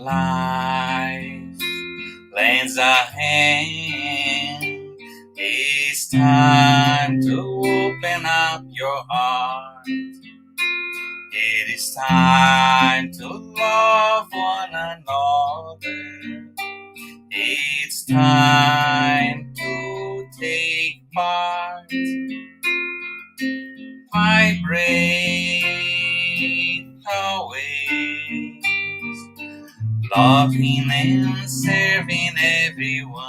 life lends a hand. It's time to open up your heart. It is time to love one another. It's time to take part. Vibrate always, loving and serving everyone.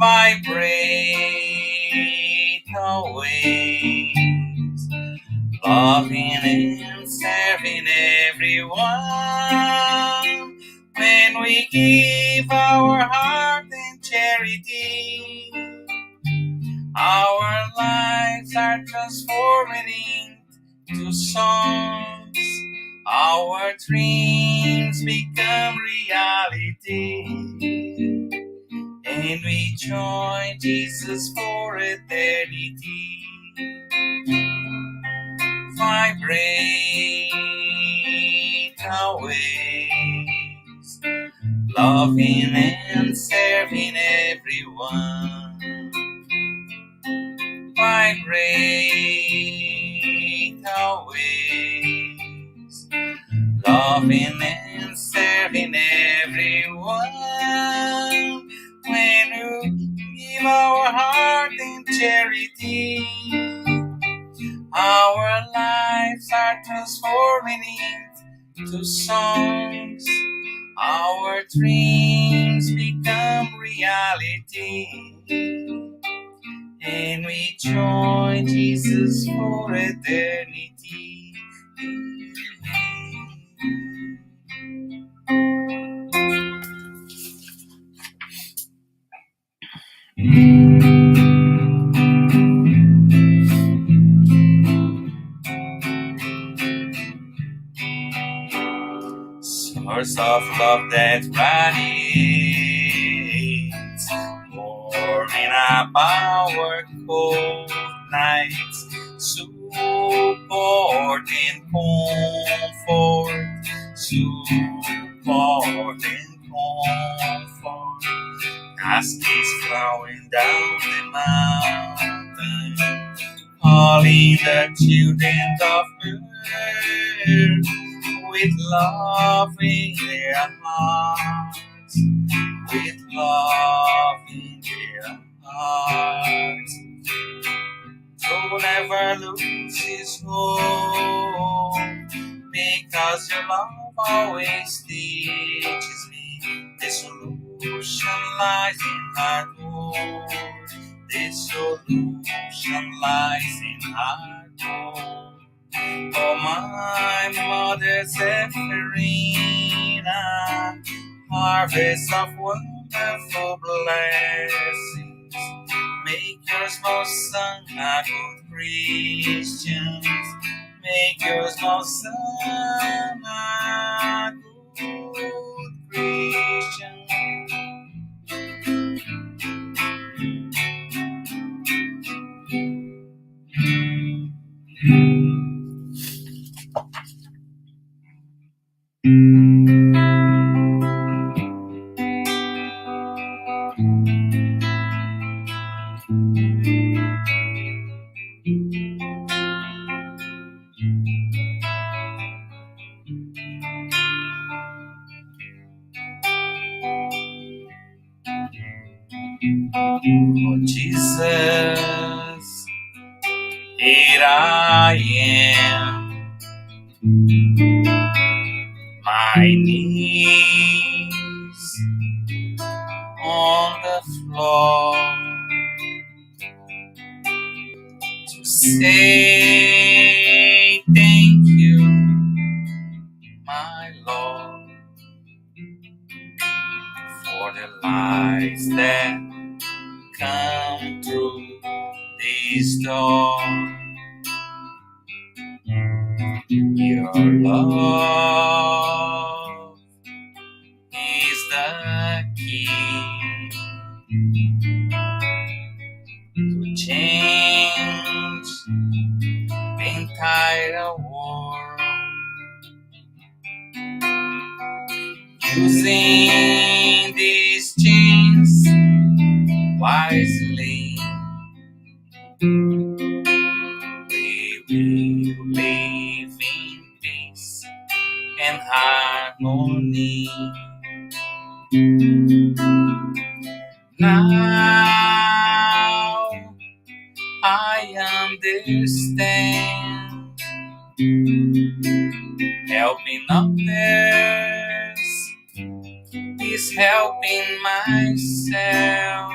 Vibrate always, loving and serving everyone. When we give our heart in charity, our lives are transforming into songs. Our dreams become reality. And we join Jesus for eternity. Vibrate always, loving and serving everyone. Vibrate always, loving and serving everyone. When you give our heart in charity, our lives are transforming into songs. Our dreams become reality. And we join Jesus for eternity. Source of love that radiates, pouring up our cold nights, support and comfort, support and comfort. Cascades flowing down the mountain, calling the children of earth, with love in their hearts, with love in their hearts. So never lose his hope, because your love always teaches me the solution lies in our door. The solution lies in our door. Oh, my mother Zephyrina, harvest of wonderful blessings, make yours most son a good Christians. Make yours most son a good Christian. Oh, Jesus, here I am, my knees on the floor, to say thank you, my Lord, for the lights that come through this door. Your love is the key to change the entire world. using these chains wisely. We will live in peace and harmony. Now I understand, helping others is helping myself.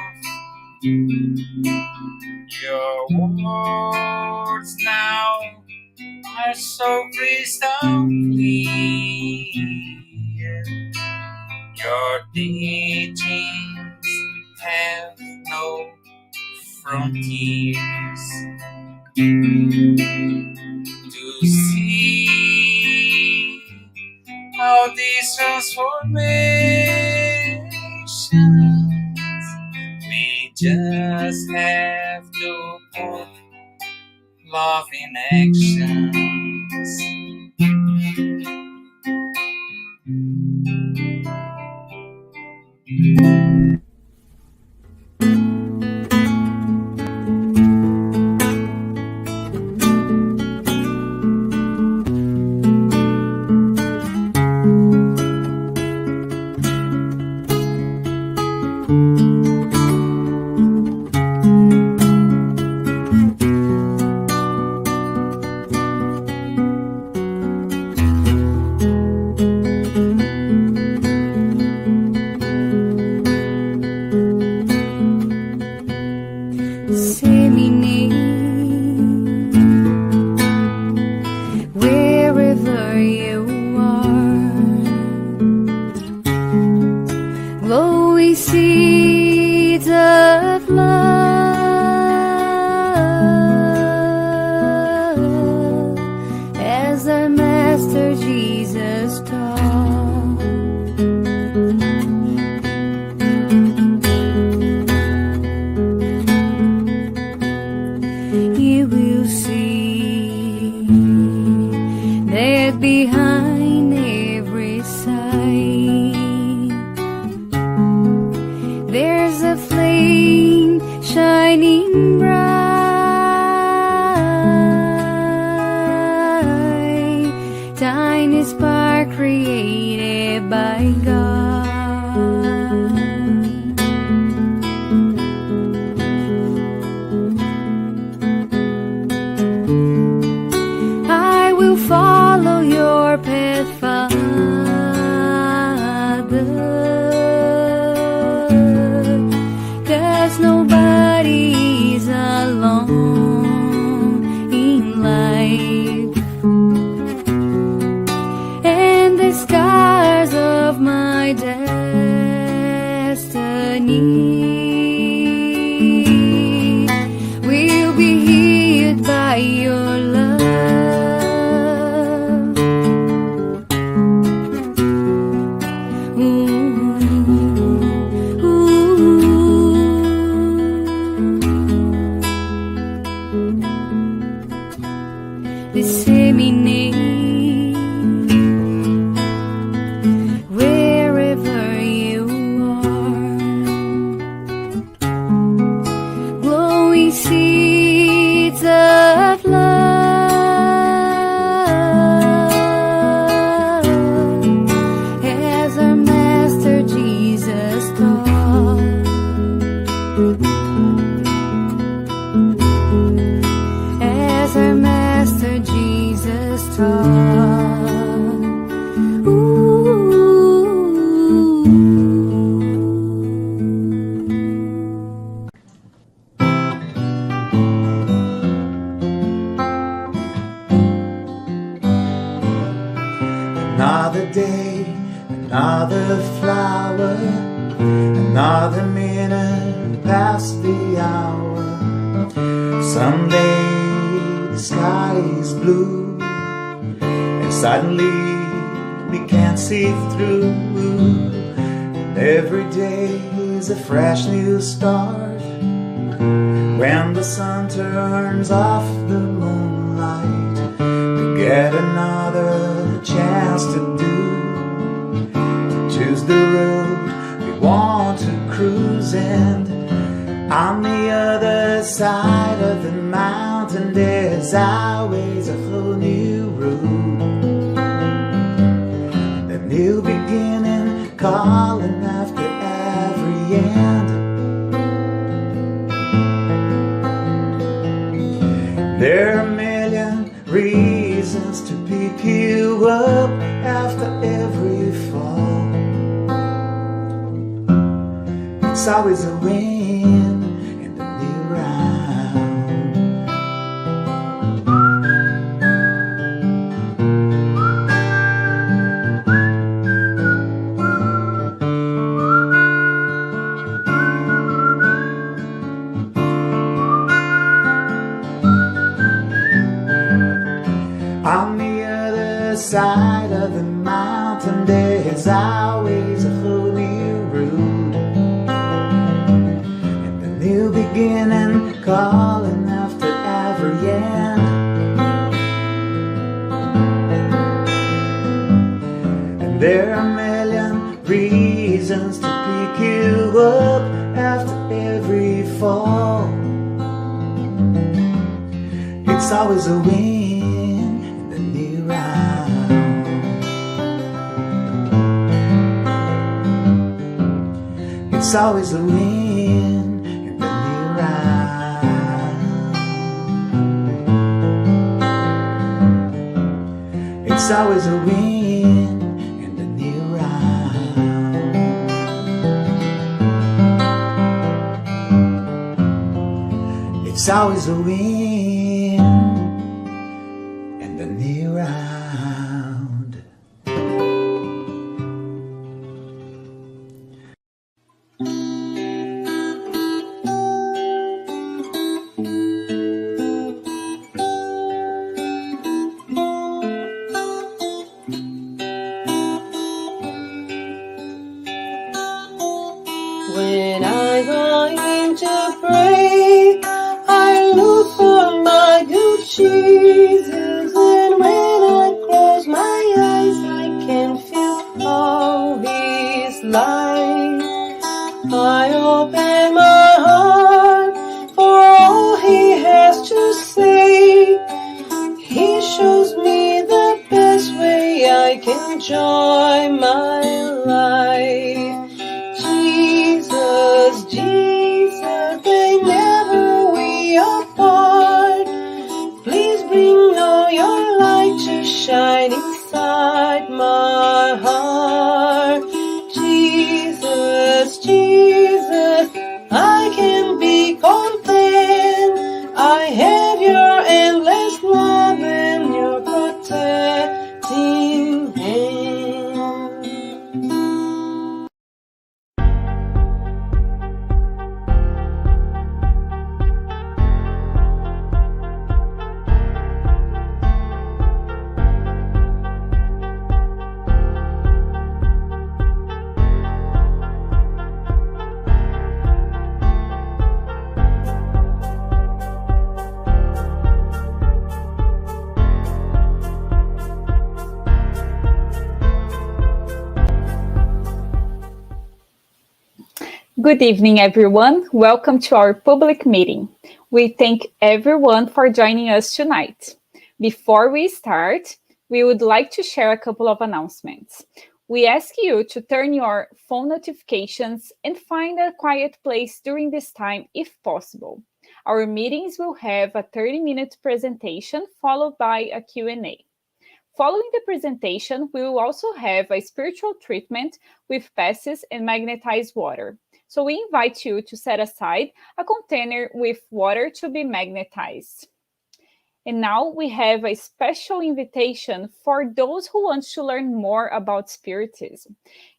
Your words now are so crystal clear. Your teachings have no frontiers. To see how these transformations, we just have to put love in actions. Wherever you are, glowing seeds of love, as our Master Jesus taught. You will see that behind every sight there's a flame shining bright, tiny spark created by God. I will follow your path, Father, 'cause nobody's alone in life, and the scars of my destiny will be healed by your love. Disseminate wherever you are, glowing seeds of love, as our Master Jesus taught. As our Master Jesus taught. Another day, another flower, another minute past the hour. Someday the sky is blue, and suddenly we can't see through. And every day is a fresh new start, when the sun turns off the moonlight. We get another chance to choose river's end. On the other side of the mountain, there's always a whole new road. A new beginning calling after every end. There are a million reasons to pick you up after every fall. It's always a win in the new round. On the other side of the mountain, there's always a whole new road. And the new beginning calling after every end. And there are a million reasons to pick you up after every fall. It's always a win in the new round. It's always a win in the new round. It's always a win in the new round. It's always a win in the new round. When I go in to pray, I look for my good Jesus, and when I close my eyes, I can feel all His light. I open my heart for all He has to say. He shows me the best way I can enjoy my life. Jesus, Jesus, they never we apart. Please bring all your light to shine inside my heart. Jesus, Jesus, I can be content. I have your endless love and your protecting hand. Good evening, everyone. Welcome to our public meeting. We thank everyone for joining us tonight. Before we start, we would like to share a couple of announcements. We ask you to turn your phone notifications and find a quiet place during this time if possible. Our meetings will have a 30-minute presentation followed by a Q&A. Following the presentation, we will also have a spiritual treatment with passes and magnetized water. So we invite you to set aside a container with water to be magnetized. And now we have a special invitation for those who want to learn more about Spiritism.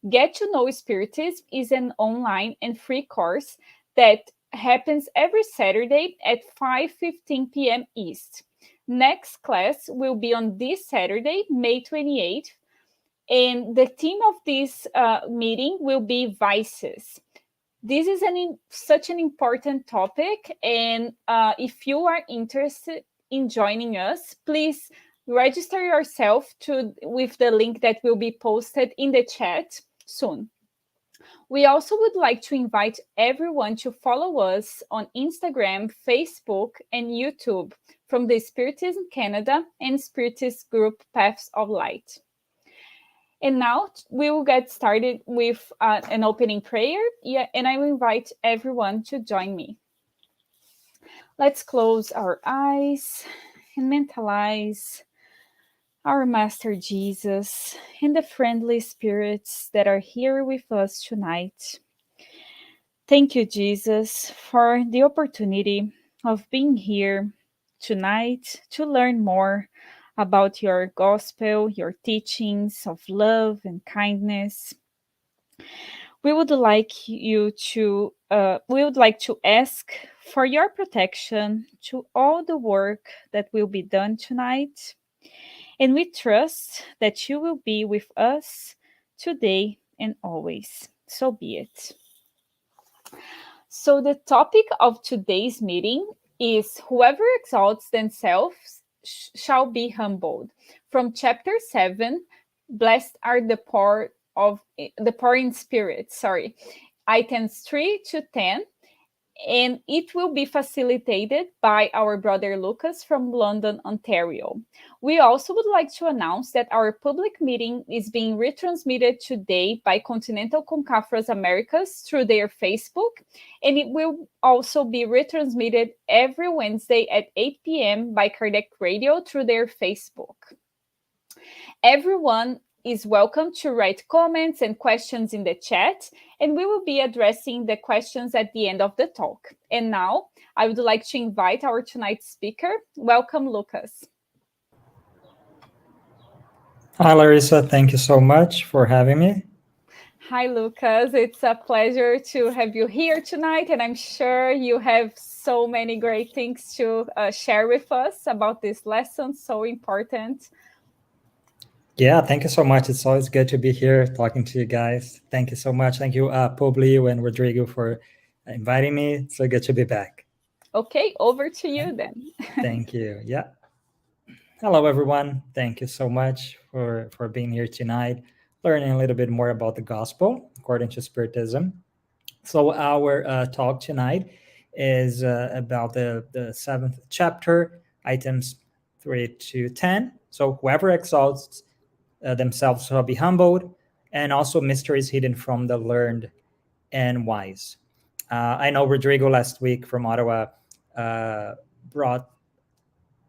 Get to Know Spiritism is an online and free course that happens every Saturday at 5:15 p.m. East. Next class will be on this Saturday, May 28th, and the theme of this meeting will be vices. This is such an important topic, and if you are interested in joining us, please register yourself with the link that will be posted in the chat soon. We also would like to invite everyone to follow us on Instagram, Facebook, and YouTube from the Spiritism Canada and Spiritist group Paths of Light. And now we will get started with an opening prayer, and I will invite everyone to join me. Let's close our eyes and mentalize our Master Jesus and the friendly spirits that are here with us tonight. Thank you, Jesus, for the opportunity of being here tonight to learn more about your gospel, your teachings of love and kindness. We would like to ask for your protection to all the work that will be done tonight. And we trust that you will be with us today and always. So be it. So, the topic of today's meeting is Whoever exalts themselves shall be humbled. From chapter 7, Blessed are the poor in spirit. Sorry. Items 3 to 10, and it will be facilitated by our brother Lucas from London, Ontario. We also would like to announce that our public meeting is being retransmitted today by Continental Concafras Americas through their Facebook, and it will also be retransmitted every Wednesday at 8 p.m. by Kardec Radio through their Facebook. Everyone is welcome to write comments and questions in the chat, and we will be addressing the questions at the end of the talk. And now, I would like to invite our tonight's speaker. Welcome, Lucas. Hi, Larissa. Thank you so much for having me. Hi, Lucas. It's a pleasure to have you here tonight, and I'm sure you have so many great things to share with us about this lesson, so important. Yeah, thank you so much. It's always good to be here talking to you guys. Thank you so much. Thank you, Publio and Rodrigo, for inviting me. It's so good to be back. Okay, over to you then. Thank you. Yeah. Hello, everyone. Thank you so much for being here tonight, learning a little bit more about the gospel according to Spiritism. So our talk tonight is about the 7th chapter, items 3 to 10. So whoever exalts themselves shall be humbled, and also mysteries hidden from the learned and wise. I know Rodrigo last week from Ottawa brought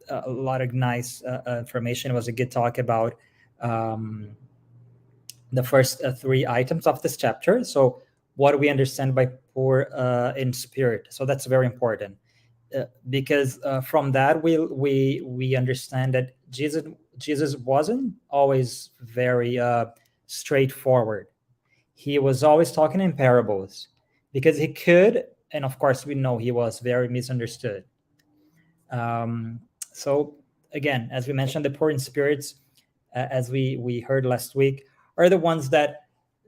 a lot of nice information. It was a good talk about the first 3 items of this chapter. So what do we understand by poor in spirit? So that's very important. Because from that we understand that Jesus wasn't always very straightforward. He was always talking in parables because he could, and of course we know he was very misunderstood. So again, as we mentioned, the poor in spirits, as we heard last week, are the ones that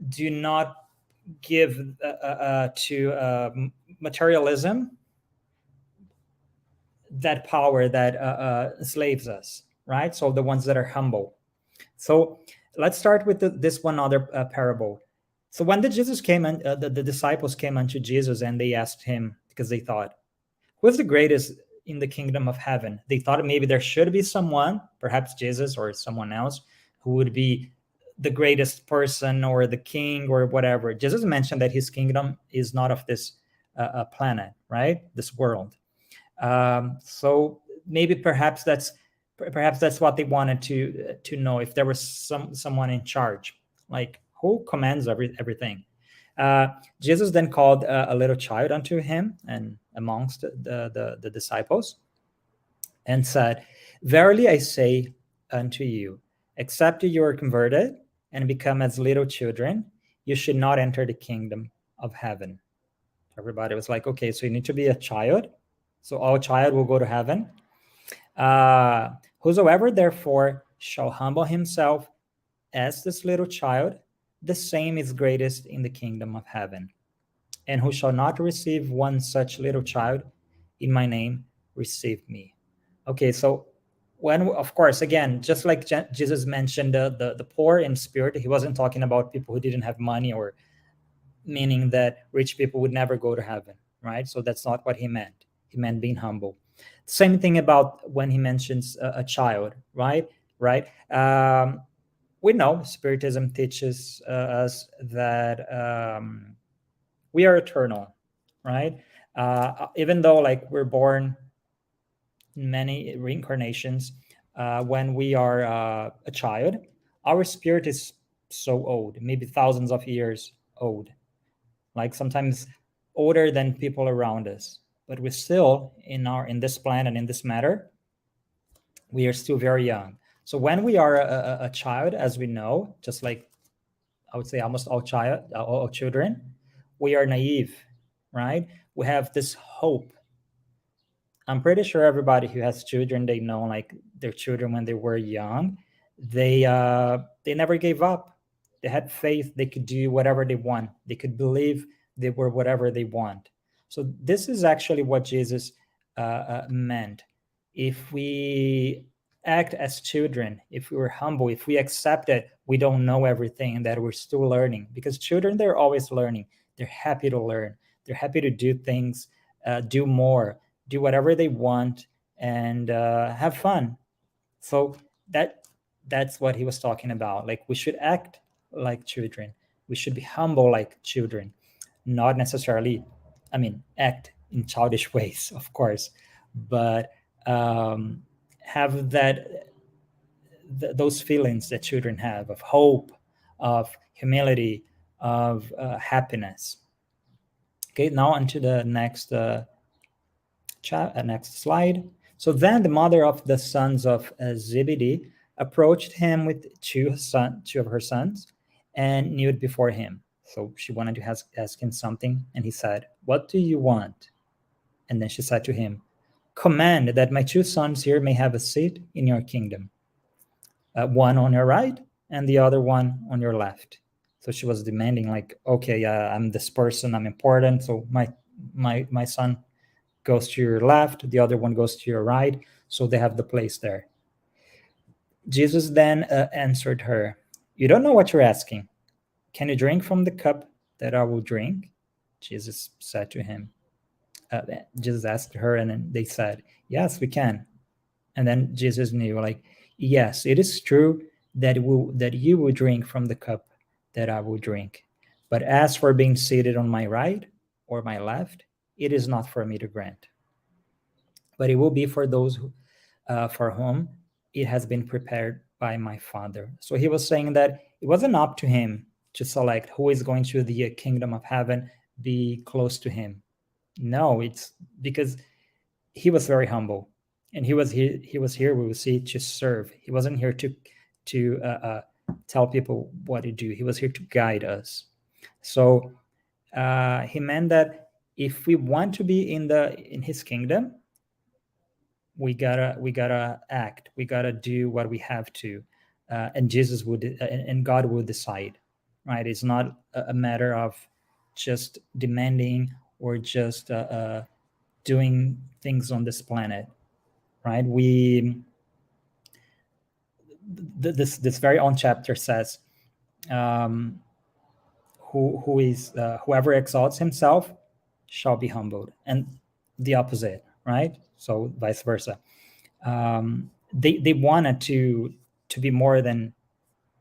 do not give to materialism that power that enslaves us, right? So the ones that are humble. So let's start with this one other parable. So when Jesus came and the disciples came unto Jesus and they asked him, because they thought, who is the greatest in the kingdom of heaven? They thought maybe there should be someone, perhaps Jesus or someone else, who would be the greatest person or the king or whatever. Jesus mentioned that his kingdom is not of this planet, right? This world. So maybe perhaps that's what they wanted to know, if there was someone in charge, like who commands everything. Jesus then called a little child unto him and amongst the disciples, and said, verily I say unto you, except you are converted and become as little children, you should not enter the kingdom of heaven. Everybody was like, okay, so you need to be a child. So all child will go to heaven. Whosoever therefore shall humble himself as this little child, the same is greatest in the kingdom of heaven. And who shall not receive one such little child in my name, receive me. Okay, so when, of course, again, just like Jesus mentioned the poor in spirit, he wasn't talking about people who didn't have money or meaning that rich people would never go to heaven, right? So that's not what he meant. He meant being humble. Same thing about when he mentions a child, right? Right. We know Spiritism teaches us that we are eternal, right? Even though like we're born in many reincarnations, when we are a child, our spirit is so old, maybe thousands of years old, like sometimes older than people around us. But we're still in this planet, in this matter, we are still very young. So when we are a child, as we know, just like I would say almost all children, we are naive, right? We have this hope. I'm pretty sure everybody who has children, they know like their children when they were young, they never gave up. They had faith. They could do whatever they want. They could believe they were whatever they want. So this is actually what Jesus meant. If we act as children, if we were humble, if we accept that we don't know everything and that we're still learning, because children, they're always learning. They're happy to learn. They're happy to do things, do more, do whatever they want, and have fun. So that's what he was talking about. Like we should act like children. We should be humble like children, not necessarily, I mean, act in childish ways, of course, but have those feelings that children have of hope, of humility, of happiness. Okay, now on to the next next slide. So then the mother of the sons of Zebedee approached him with two of her sons and kneeled before him. So she wanted to ask him something, and he said, "What do you want?" And then she said to him, "Command that my two sons here may have a seat in your kingdom, one on your right and the other one on your left." So she was demanding, like, okay, I'm this person, I'm important, so my son goes to your left, the other one goes to your right, so they have the place there. Jesus then answered her, "You don't know what you're asking. Can you drink from the cup that I will drink?" Jesus said to him. Jesus asked her, and then they said, "Yes, we can." And then Jesus knew, like, yes, it is true that you will drink from the cup that I will drink. But as for being seated on my right or my left, it is not for me to grant. But it will be for those for whom it has been prepared by my Father. So he was saying that it wasn't up to him to select who is going to the kingdom of heaven, be close to him. No, it's because he was very humble, and he was here, we will see, to serve. He wasn't here to tell people what to do. He was here to guide us. So he meant that if we want to be in his kingdom, we gotta act. We gotta do what we have to, and Jesus would and God will decide, right? It's not a matter of just demanding or just doing things on this planet, right? This very own chapter says, whoever exalts himself shall be humbled, and the opposite, right? So vice versa. They wanted to be more than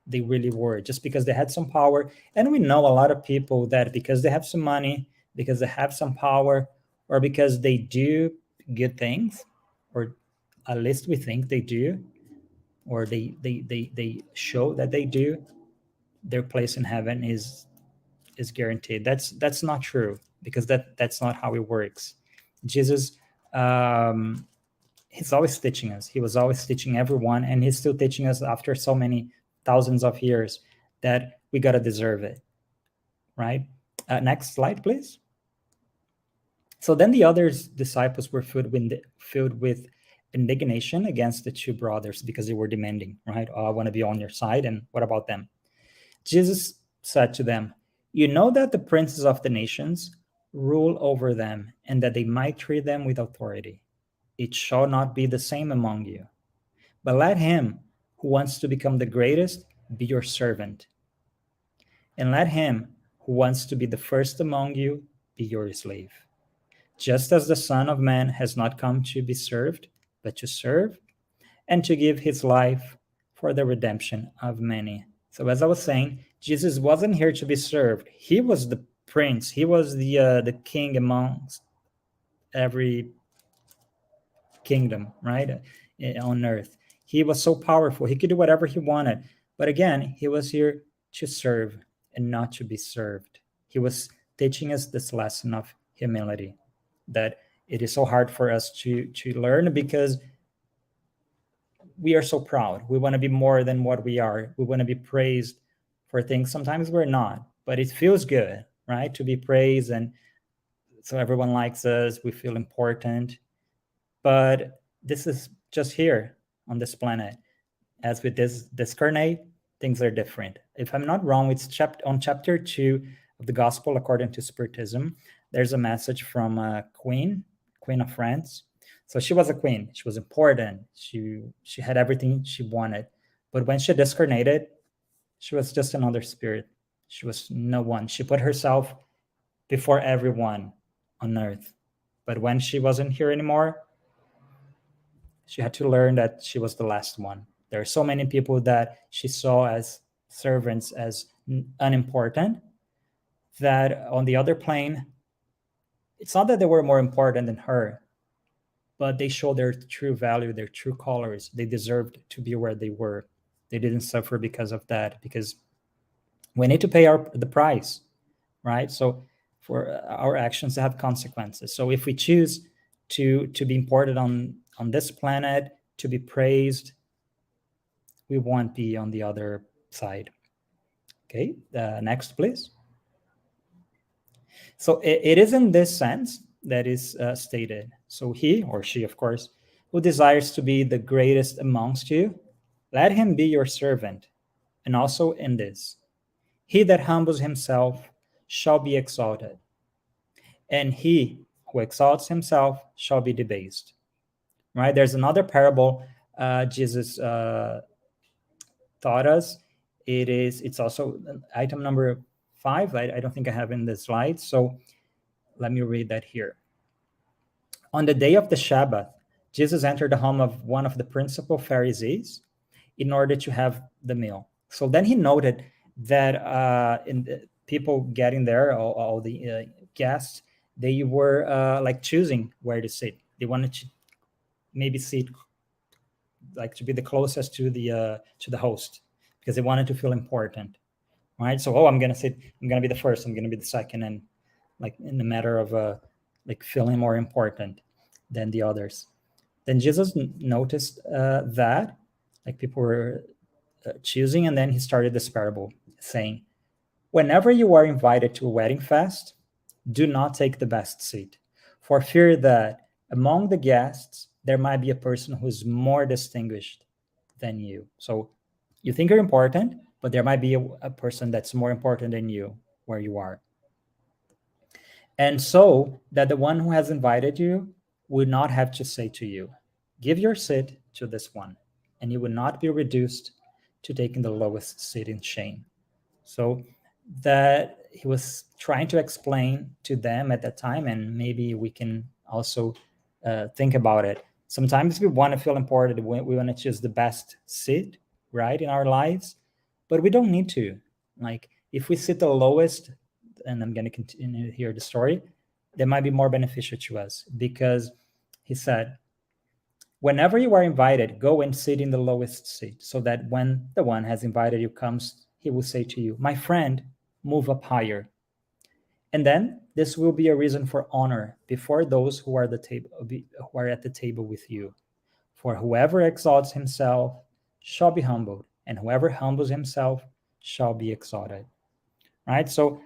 they really were, just because they had some power. And we know a lot of people that because they have some money, because they have some power, or because they do good things, or at least we think they do, or they show that they do, their place in heaven is guaranteed. That's not true, because that's not how it works. Jesus, he's always teaching us. He was always teaching everyone, and he's still teaching us after so many thousands of years that we got to deserve it, right? Next slide, please. So then the other disciples were filled with indignation against the two brothers because they were demanding, right? Oh, I want to be on your side, and what about them? Jesus said to them, "You know that the princes of the nations rule over them, and that they might treat them with authority. It shall not be the same among you. But let him who wants to become the greatest be your servant. And let him who wants to be the first among you be your slave. Just as the Son of Man has not come to be served, but to serve, and to give his life for the redemption of many. So as I was saying, Jesus wasn't here to be served. He was the prince. He was the king amongst every kingdom, right, on earth. He was so powerful. He could do whatever he wanted. But again, he was here to serve and not to be served. He was teaching us this lesson of humility that it is so hard for us to learn because we are so proud. We want to be more than what we are. We want to be praised for things. Sometimes we're not, but it feels good, right, to be praised, and so everyone likes us. We feel important. But this is just here on this planet. As we discarnate, things are different. If I'm not wrong, it's on chapter 2 of the Gospel according to Spiritism. There's a message from a queen of France. So she was a queen. She was important. She had everything she wanted. But when she discarnated, she was just another spirit. She was no one. She put herself before everyone on earth. But when she wasn't here anymore, she had to learn that she was the last one. There are so many people that she saw as servants, as unimportant, that on the other plane, it's not that they were more important than her, but they showed their true value, their true colors. They deserved to be where they were. They didn't suffer because of that, because we need to pay the price, right? So for our actions have consequences. So if we choose to be important on this planet, to be praised, we won't be on the other side. Okay, next, please. So it is in this sense that is stated. So he or she, of course, who desires to be the greatest amongst you, let him be your servant. And also in this, he that humbles himself shall be exalted, and he who exalts himself shall be debased. Right? There's another parable Jesus taught us. It's also item number 5. I don't think I have in the slide, so let me read that here. On the day of the Sabbath, Jesus entered the home of one of the principal Pharisees in order to have the meal. So then he noted that in the people getting there, all the guests, they were like choosing where to sit. They wanted to maybe sit like to be the closest to the host, because they wanted to feel important, right? So, I'm gonna be the first, I'm gonna be the second, and like in the matter of like feeling more important than the others. Then Jesus noticed that like people were choosing, and then he started this parable saying, whenever you are invited to a wedding feast, do not take the best seat, for fear that among the guests there might be a person who is more distinguished than you. So you think you're important, but there might be a person that's more important than you where you are. And so that the one who has invited you would not have to say to you, give your seat to this one, and you would not be reduced to taking the lowest seat in shame. So that he was trying to explain to them at that time, and maybe we can also think about it. Sometimes we want to feel important, we want to choose the best seat, right, in our lives, but we don't need to. Like if we sit the lowest, and I'm going to continue here the story, that might be more beneficial to us, because he said, whenever you are invited, go and sit in the lowest seat, so that when the one has invited you comes, he will say to you, my friend, move up higher. And then this will be a reason for honor before those who are at the table with you. For whoever exalts himself shall be humbled, and whoever humbles himself shall be exalted. Right? So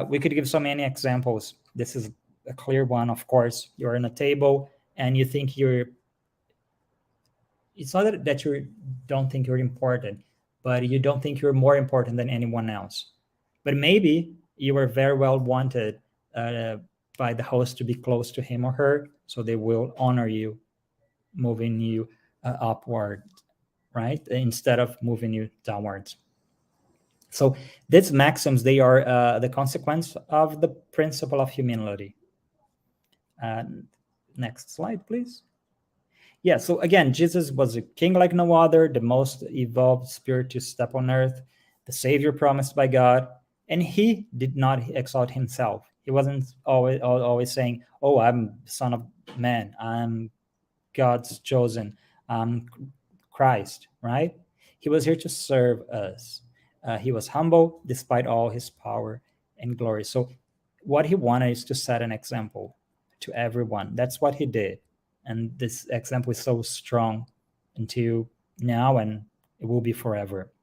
we could give so many examples. This is a clear one. Of course, you're in a table and you think it's not that you don't think you're important, but you don't think you're more important than anyone else. But maybe you are very well wanted by the host to be close to him or her, so they will honor you, moving you upward, right? Instead of moving you downwards. So these maxims, they are the consequence of the principle of humility. Next slide, please. Yeah, so again, Jesus was a king like no other, the most evolved spirit to step on earth, the savior promised by God, and he did not exalt himself. He wasn't always saying, "Oh, I'm son of man. I'm God's chosen. I'm Christ," right? He was here to serve us. He was humble despite all his power and glory. So, what he wanted is to set an example to everyone. That's what he did. And this example is so strong until now, and it will be forever.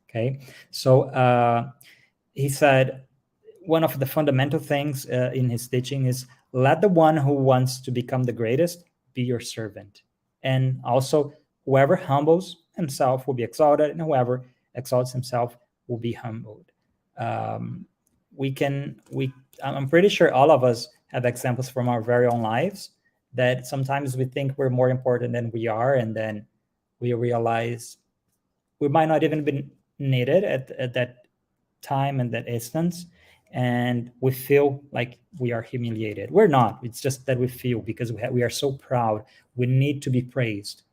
Okay. So, he said, one of the fundamental things in his teaching is let the one who wants to become the greatest be your servant. And also, whoever humbles himself will be exalted, and whoever exalts himself will be humbled. Um, I'm pretty sure all of us have examples from our very own lives that sometimes we think we're more important than we are, and then we realize we might not even be needed at that time and that instance, and we feel like we are humiliated. We're not. It's just that we feel, because we are so proud. We need to be praised.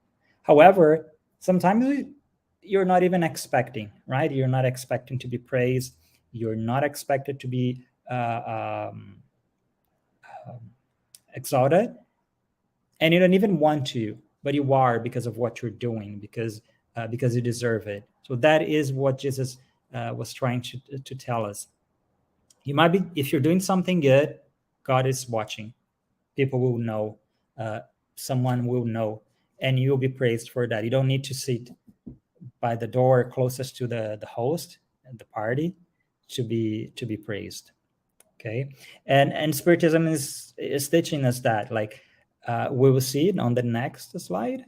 However, sometimes you're not even expecting, right? You're not expecting to be praised. You're not expected to be exalted, and you don't even want to, but you are, because of what you're doing, because you deserve it. So that is what Jesus was trying to tell us. You might be, if you're doing something good, God is watching. People will know, someone will know, and you'll be praised for that. You don't need to sit by the door closest to the host and the party to be praised. Okay. And Spiritism is teaching us that, like, we will see it on the next slide,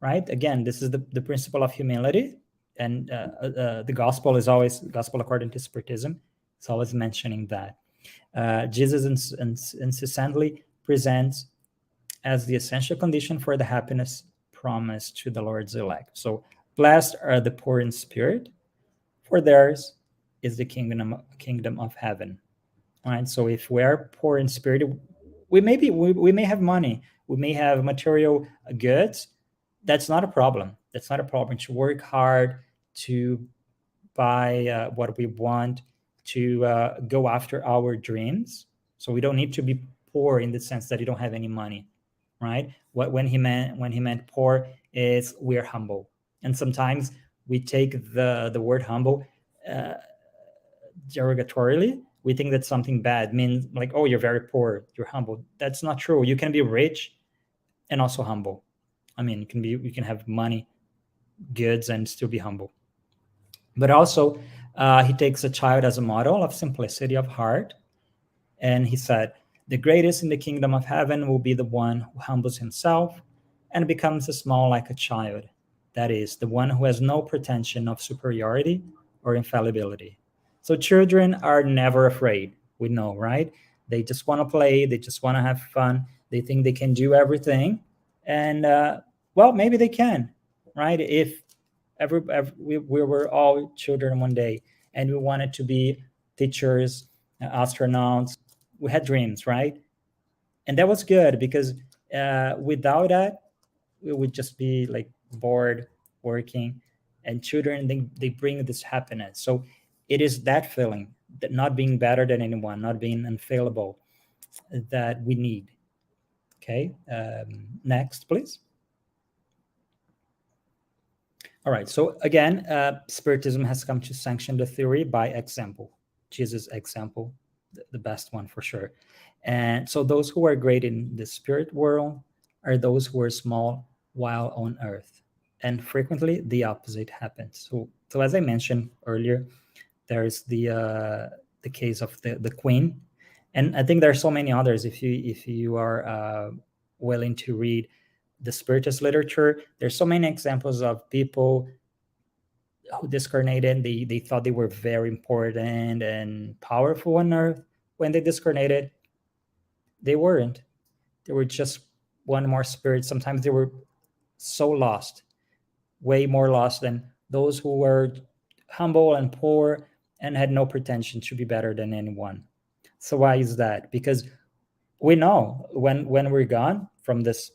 right? Again, this is the principle of humility, and the gospel is always, gospel according to Spiritism, it's always mentioning that. Jesus incessantly presents as the essential condition for the happiness promised to the Lord's elect. So, blessed are the poor in spirit, for theirs is the kingdom of heaven. All right. So, if we are poor in spirit, we may have money, we may have material goods. That's not a problem. That's not a problem. To work hard, to buy what we want, to go after our dreams. So we don't need to be poor in the sense that you don't have any money, right? When he meant poor is we're humble, and sometimes we take the word humble derogatorily. We think that something bad means, like, oh, you're very poor, you're humble. That's not true. You can be rich and also humble. I mean, you can have money, goods, and still be humble. But also, he takes a child as a model of simplicity of heart. And he said, the greatest in the kingdom of heaven will be the one who humbles himself and becomes small like a child. That is, the one who has no pretension of superiority or infallibility. So children are never afraid. We know, right? They just want to play. They just want to have fun. They think they can do everything. And, well, maybe they can, right? If we were all children one day and we wanted to be teachers, astronauts, we had dreams, right? And that was good, because without that, we would just be like bored working. And children, they bring this happiness. So it is that feeling, that not being better than anyone, not being unfailable, that we need. Okay. Next, please. All right. So again, Spiritism has come to sanction the theory by example. Jesus' example, the best one for sure. And so those who are great in the spirit world are those who are small while on earth. And frequently the opposite happens. So as I mentioned earlier, there's the case of the queen. And I think there are so many others. If you are willing to read the Spiritist literature, there's so many examples of people who discarnated. They thought they were very important and powerful on earth. When they discarnated, they weren't. They were just one more spirit. Sometimes they were so lost, way more lost than those who were humble and poor and had no pretension to be better than anyone. So why is that? Because we know when we're gone from this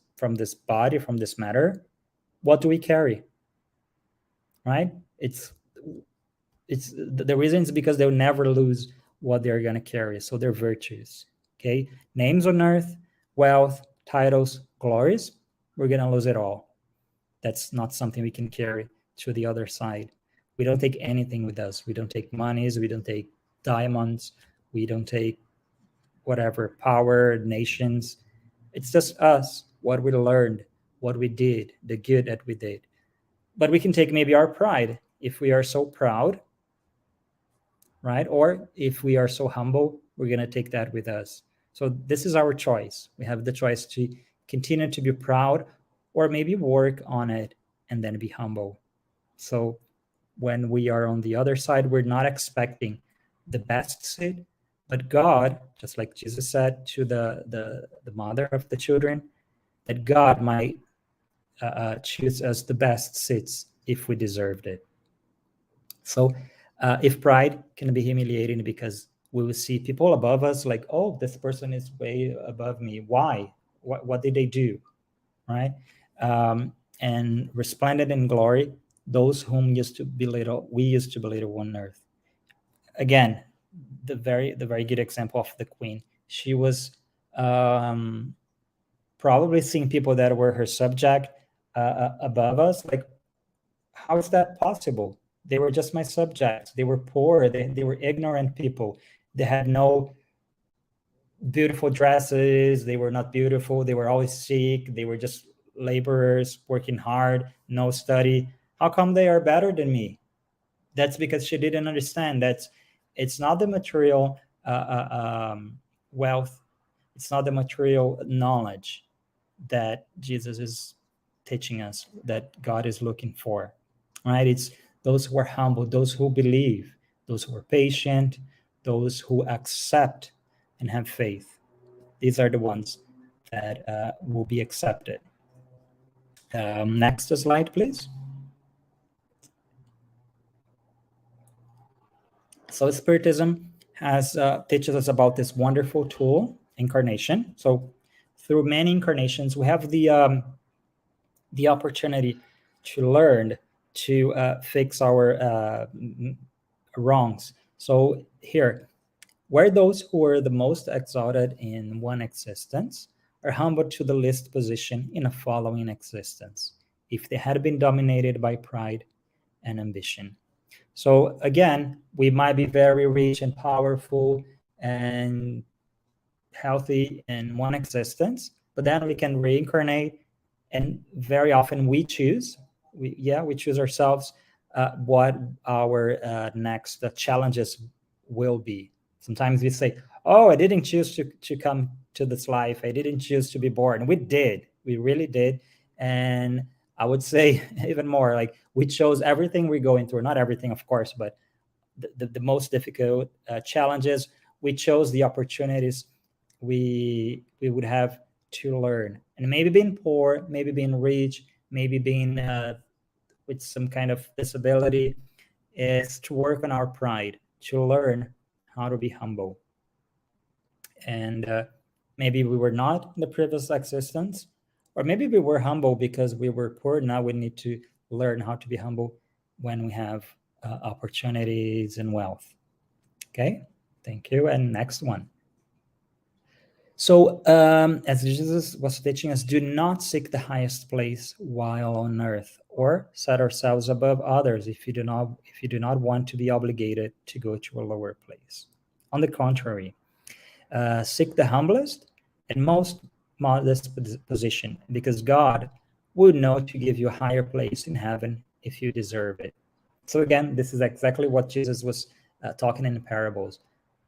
body, from this matter, what do we carry? Right? It's the reason is because they'll never lose what they're going to carry. So they're virtues. Okay, names on earth, wealth, titles, glories, we're going to lose it all. That's not something we can carry to the other side. We don't take anything with us. We don't take monies. We don't take diamonds. We don't take whatever power, nations. It's just us, what we learned, what we did, the good that we did. But we can take maybe our pride if we are so proud, right? Or if we are so humble, we're going to take that with us. So this is our choice. We have the choice to continue to be proud or maybe work on it and then be humble. So when we are on the other side, we're not expecting the best seat, but God, just like Jesus said to the mother of the children, that God might choose us the best seats if we deserved it. So if pride can be humiliating because we will see people above us like, oh, this person is way above me. Why? What did they do? Right? And resplendent in glory, those whom we used to belittle on earth. Again, the very good example of the queen. She was probably seeing people that were her subject above us. Like, how is that possible? They were just my subjects. They were poor. They were ignorant people. They had no beautiful dresses. They were not beautiful. They were always sick. They were just laborers working hard, no study. How come they are better than me? That's because she didn't understand that it's not the material wealth. It's not the material knowledge that Jesus is teaching us, that God is looking for, right? It's those who are humble, those who believe, those who are patient, those who accept and have faith. These are the ones that will be accepted. Next slide, please. So Spiritism has teaches us about this wonderful tool, incarnation. So through many incarnations, we have the opportunity to learn to fix our wrongs. So here, where those who were the most exalted in one existence are humbled to the least position in a following existence, if they had been dominated by pride and ambition. So again, we might be very rich and powerful and healthy in one existence, but then we can reincarnate, and very often we choose ourselves what our next challenges will be. Sometimes we say, oh, I didn't choose to come to this life. I didn't choose to be born. We really did. And I would say even more, like, we chose everything we're going through, not everything, of course, but the most difficult challenges. We chose the opportunities we would have to learn. And maybe being poor, maybe being rich, maybe being with some kind of disability, is to work on our pride, to learn how to be humble. And maybe we were not in the previous existence, or maybe we were humble because we were poor. Now we need to learn how to be humble when we have opportunities and wealth. Okay, thank you. And next one. So as Jesus was teaching us, do not seek the highest place while on earth, or set ourselves above others if you do not want to be obligated to go to a lower place. On the contrary, seek the humblest and most modest position, because God would know to give you a higher place in heaven if you deserve it. So again, this is exactly what Jesus was talking in the parables.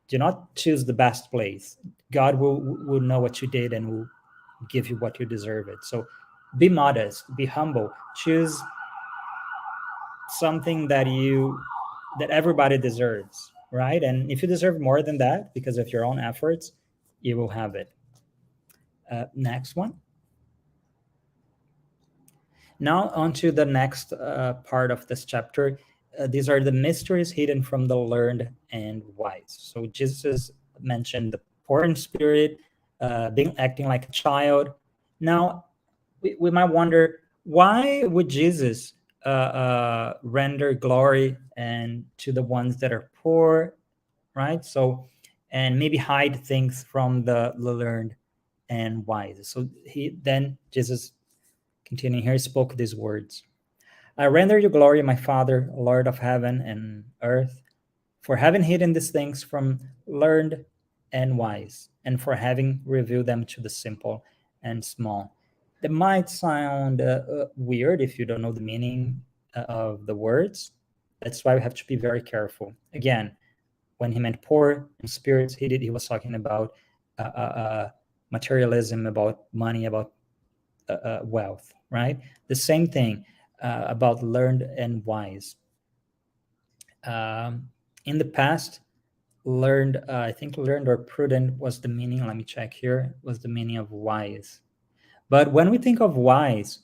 Do not choose the best place. God will know what you did and will give you what you deserve it. So be modest, be humble, choose something that everybody deserves, right? And if you deserve more than that because of your own efforts, you will have it. Next one. Now on to the next part of this chapter. these are the mysteries hidden from the learned and wise. So Jesus mentioned the poor in spirit, being acting like a child. Now, we might wonder, why would Jesus render glory and to the ones that are poor, right? So, and maybe hide things from the learned and wise. So Jesus, continuing here, spoke these words: I render you glory, my Father, Lord of heaven and earth, for having hidden these things from learned and wise, and for having revealed them to the simple and small. That might sound weird if you don't know the meaning of the words. That's why we have to be very careful. Again, when he meant poor in spirits, he was talking about materialism, about money, about wealth, right? The same thing about learned and wise. In the past, learned, I think learned or prudent was the meaning, let me check here, was the meaning of wise. But when we think of wise,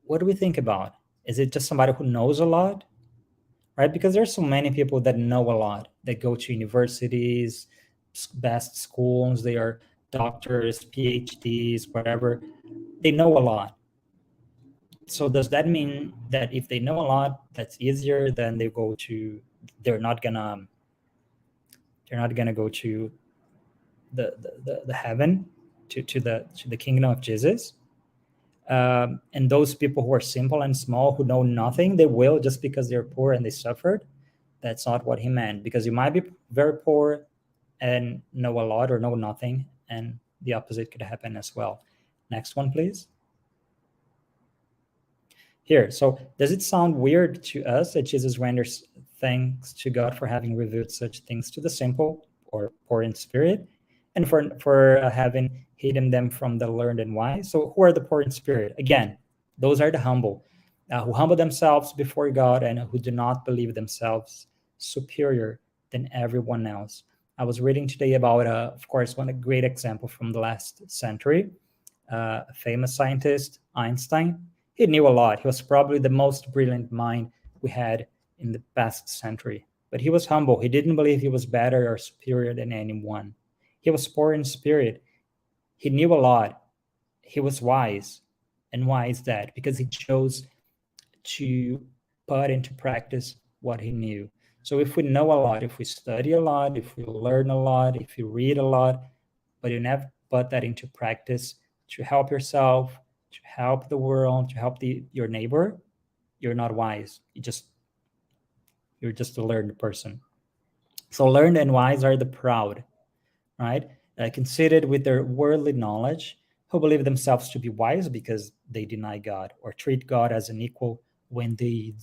what do we think about? Is it just somebody who knows a lot? Right? Because there's so many people that know a lot, that go to universities, best schools, they are doctors, PhDs, whatever. They know a lot. So does that mean that if they know a lot, that's easier than they're not gonna go to the heaven, to the kingdom of Jesus? And those people who are simple and small, who know nothing, they will, just because they're poor and they suffered. That's not what he meant, because you might be very poor and know a lot or know nothing, and the opposite could happen as well. Next one, please. Here, so does it sound weird to us that Jesus renders thanks to God for having revealed such things to the simple or poor in spirit, and for having hidden them from the learned and wise? So who are the poor in spirit? Again, those are the humble, who humble themselves before God and who do not believe themselves superior than everyone else. I was reading today about, of course, one great example from the last century, a famous scientist, Einstein. He knew a lot. He was probably the most brilliant mind we had in the past century. But he was humble. He didn't believe he was better or superior than anyone. He was poor in spirit. He knew a lot. He was wise. And why is that? Because he chose to put into practice what he knew. So if we know a lot, if we study a lot, if we learn a lot, if you read a lot, but you never put that into practice to help yourself, to help the world, to help your neighbor, you're not wise. You're just a learned person. So learned and wise are the proud, right? Conceited with their worldly knowledge, who believe themselves to be wise because they deny God or treat God as an equal when they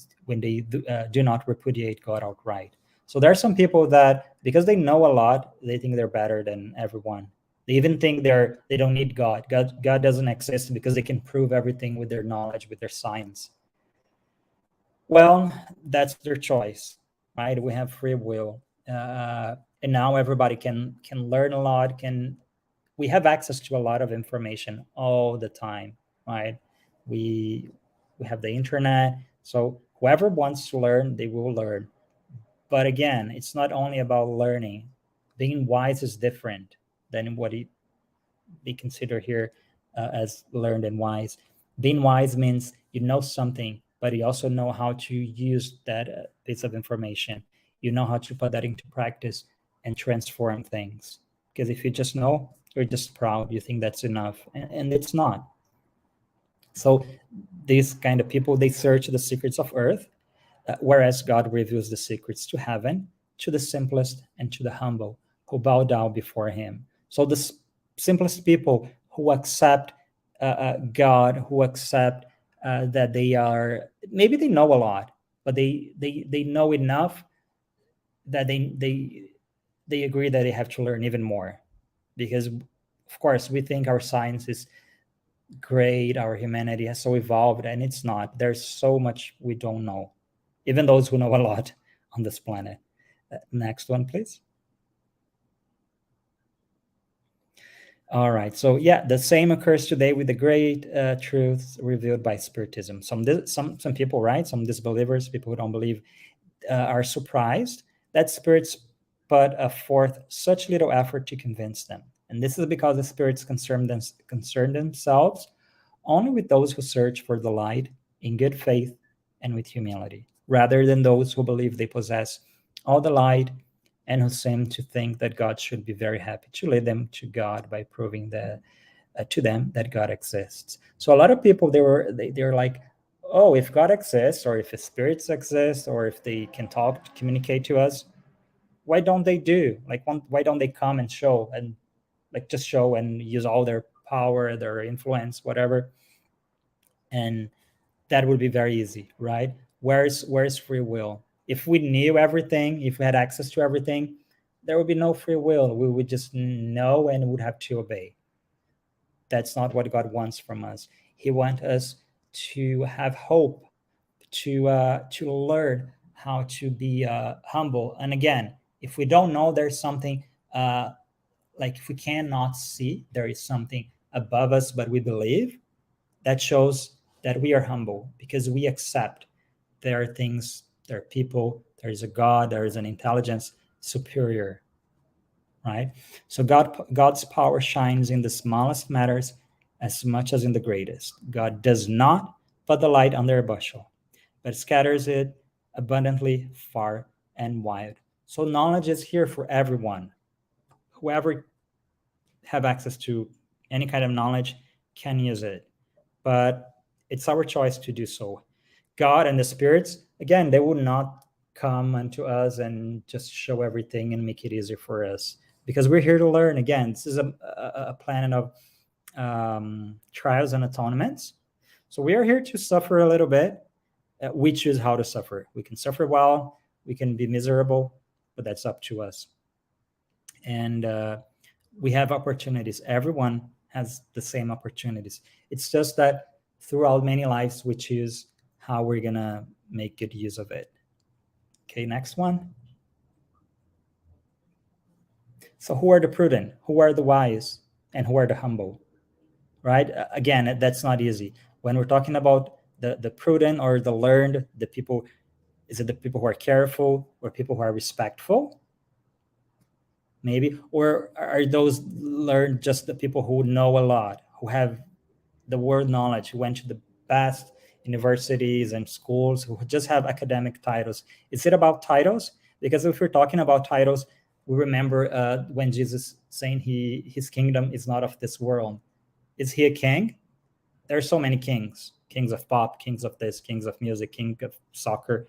do not repudiate God outright. So there are some people that, because they know a lot, they think they're better than everyone. They even think they don't need God. God doesn't exist because they can prove everything with their knowledge, with their science. Well, that's their choice, right? We have free will, and now everybody can learn a lot. We have access to a lot of information all the time, right? We have the internet, so whoever wants to learn, they will learn. But again, it's not only about learning. Being wise is different than what they consider here as learned and wise. Being wise means you know something, but you also know how to use that piece of information. You know how to put that into practice and transform things. Because if you just know, you're just proud. You think that's enough, and it's not. So these kind of people, they search the secrets of earth, whereas God reveals the secrets to heaven, to the simplest and to the humble who bow down before him. So the simplest people who accept God, who accept that maybe they know a lot, but they know enough that they agree that they have to learn even more. Because, of course, we think our science is great, our humanity has so evolved, and it's not. There's so much we don't know, even those who know a lot on this planet. Next one, please. All right. So yeah, the same occurs today with the great truths revealed by Spiritism. Some people, right? Some disbelievers, people who don't believe, are surprised that spirits put forth such little effort to convince them. And this is because the spirits concern themselves only with those who search for the light in good faith and with humility, rather than those who believe they possess all the light and who seem to think that God should be very happy to lead them to God by proving to them that God exists. So a lot of people, they're like, oh, if God exists, or if spirits exist, or if they can talk, communicate to us, why don't they do? Like, why don't they come and show, and like just show and use all their power, their influence, whatever? And that would be very easy, right? Where's free will? If we knew everything, if we had access to everything, there would be no free will. We would just know and would have to obey. That's not what God wants from us. He wants us to have hope, to learn how to be humble. And again, if we don't know there's something, like if we cannot see there is something above us, but we believe, that shows that we are humble because we accept there are things, there are people, there is a God, there is an intelligence superior, right? So God's power shines in the smallest matters as much as in the greatest. God does not put the light under a bushel, but scatters it abundantly far and wide. So knowledge is here for everyone. Whoever have access to any kind of knowledge can use it, but it's our choice to do so. God and the spirits, again, they will not come unto us and just show everything and make it easier for us, because we're here to learn. Again, this is a planet of trials and atonements. So we are here to suffer a little bit. We choose how to suffer. We can suffer well, we can be miserable, but that's up to us. And we have opportunities. Everyone has the same opportunities. It's just that throughout many lives, we choose how we're going to make good use of it. Okay, next one. So who are the prudent? Who are the wise? And who are the humble? Right? Again, that's not easy. When we're talking about the prudent or the learned, the people, is it the people who are careful or people who are respectful? Maybe. Or are those learned just the people who know a lot, who have the world knowledge, who went to the best universities and schools, who just have academic titles? Is it about titles? Because if we're talking about titles, we remember when Jesus saying his kingdom is not of this world. Is he a king? There are so many kings of pop, kings of this, kings of music, king of soccer.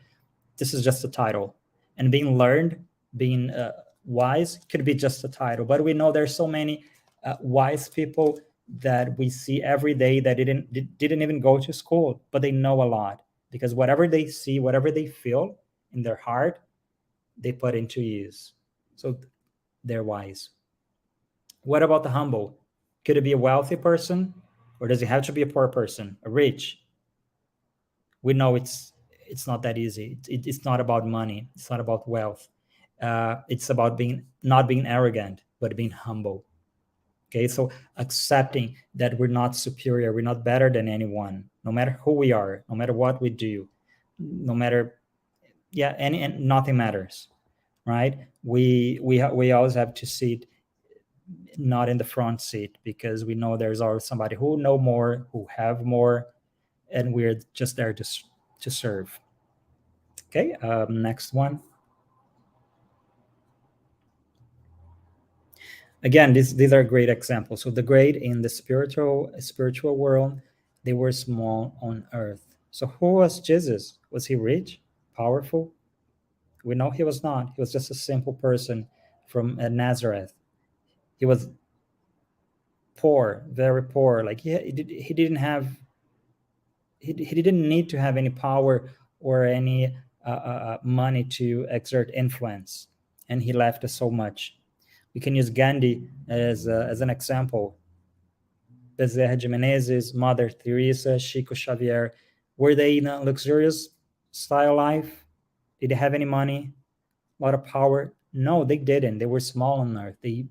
This is just a title. And being learned, being wise could be just a title. But we know there's so many wise people that we see every day that didn't even go to school, but they know a lot, because whatever they see, whatever they feel in their heart, they put into use. So they're wise. What about the humble? Could it be a wealthy person, or does it have to be a poor person, a rich? We know it's not that easy. It's not about money. It's not about wealth. It's about not being arrogant, but being humble. Okay, so accepting that we're not superior, we're not better than anyone, no matter who we are, no matter what we do, no matter, and nothing matters, right? We always have to sit not in the front seat, because we know there's always somebody who know more, who have more, and we're just there to serve. Okay, next one. Again, these are great examples. So the great in the spiritual world, they were small on earth. So who was Jesus? Was he rich, powerful? We know he was not. He was just a simple person from Nazareth. He was poor, very poor. Like he didn't have, he didn't need to have any power or any money to exert influence, and he left us so much. We can use Gandhi as an example. Bezerra de Menezes, Mother Teresa, Chico Xavier, were they in a luxurious style life? Did they have any money? A lot of power? No, they didn't. They were small on earth. They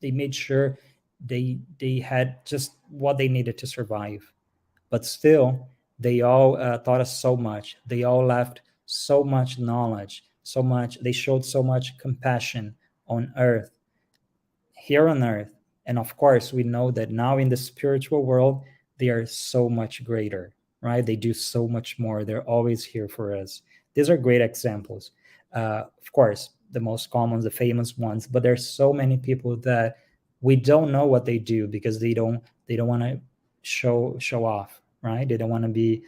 made sure they had just what they needed to survive, but still they all taught us so much. They all left so much knowledge, so much. They showed so much compassion on earth, here on earth. And of course, we know that now in the spiritual world, they are so much greater, right? They do so much more. They're always here for us. These are great examples. Of course, the most common, the famous ones, but there's so many people that we don't know what they do because they don't want to show off, right? They don't want to be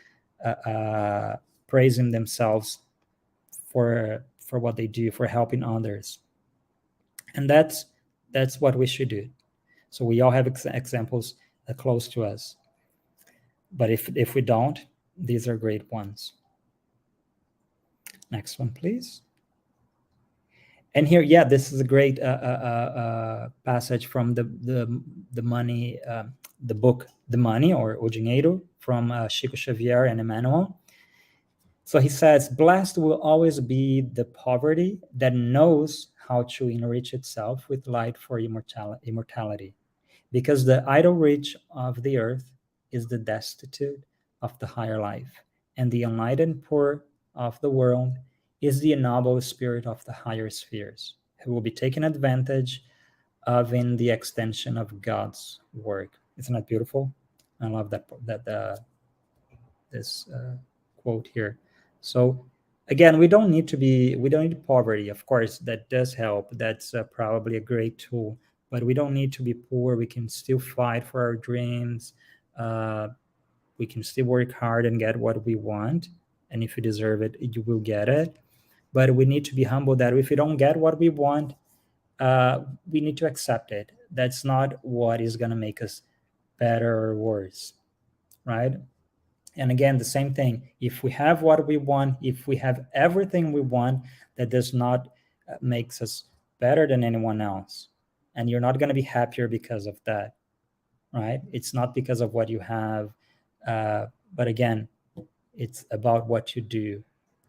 praising themselves for what they do, for helping others, and that's what we should do. So we all have examples close to us, but if we don't, these are great ones. Next one, please. And here, yeah, this is a great passage from the money, the book The Money, or O Dinheiro, from Chico Xavier and Emmanuel. So he says, blessed will always be the poverty that knows how to enrich itself with light for immortality, because the idle rich of the earth is the destitute of the higher life, and the enlightened poor of the world is the ennobled spirit of the higher spheres, who will be taken advantage of in the extension of God's work. Isn't that beautiful? I love this quote here. So again, we don't need poverty. Of course, that does help. That's probably a great tool, but we don't need to be poor. We can still fight for our dreams. We can still work hard and get what we want. And if you deserve it, you will get it. But we need to be humble that if we don't get what we want, we need to accept it. That's not what is going to make us better or worse, right? And again, the same thing. If we have what we want, if we have everything we want, that does not makes us better than anyone else. And you're not going to be happier because of that, right? It's not because of what you have. But again, it's about what you do,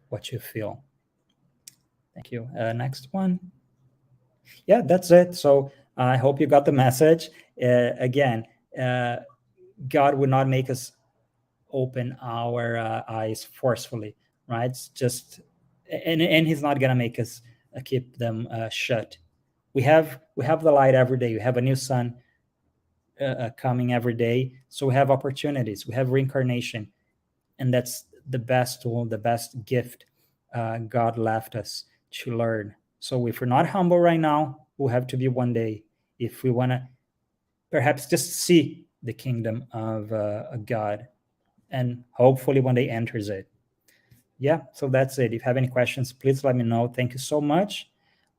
what you feel. Thank you. Next one. Yeah, that's it. So I hope you got the message. Again, God would not make us open our eyes forcefully, right? It's just, and He's not gonna make us keep them shut. We have the light every day. We have a new sun coming every day, so we have opportunities. We have reincarnation, and that's the best tool, the best gift God left us to learn. So if we're not humble right now, we'll have to be one day if we want to perhaps just see the kingdom of God, and hopefully one day enters it. Yeah, so that's it. If you have any questions, please let me know. Thank you so much.